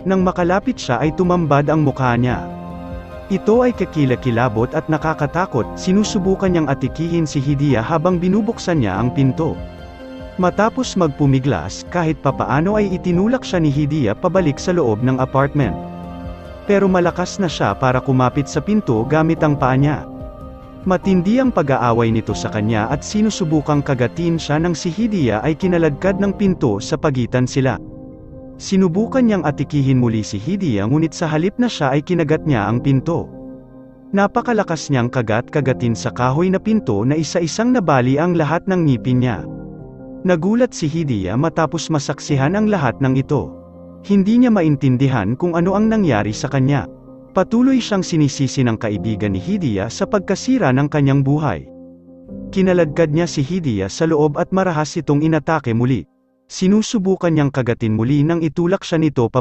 Nang makalapit siya ay tumambad ang mukha niya. Ito ay kakilakilabot at nakakatakot, sinusubukan niyang atikihin si Hidiya habang binubuksan niya ang pinto. Matapos magpumiglas, kahit papaano ay itinulak siya ni Hidiya pabalik sa loob ng apartment. Pero malakas na siya para kumapit sa pinto gamit ang paa niya. Matindi ang pag-aaway nito sa kanya at sinusubukang kagatin siya nang si Hidiya ay kinaladkad ng pinto sa pagitan sila. Sinubukan niyang atikihin muli si Hidiya ngunit sa halip na siya ay kinagat niya ang pinto. Napakalakas niyang kagat-kagatin sa kahoy na pinto na isa-isang nabali ang lahat ng ngipin niya. Nagulat si Hidiya matapos masaksihan ang lahat ng ito. Hindi niya maintindihan kung ano ang nangyari sa kanya. Patuloy siyang sinisisi ng kaibigan ni Hidiya sa pagkasira ng kanyang buhay. Kinaladkad niya si Hidiya sa loob at marahas itong inatake muli. Sinusubukan niyang kagatin muli nang itulak siya nito pabalik.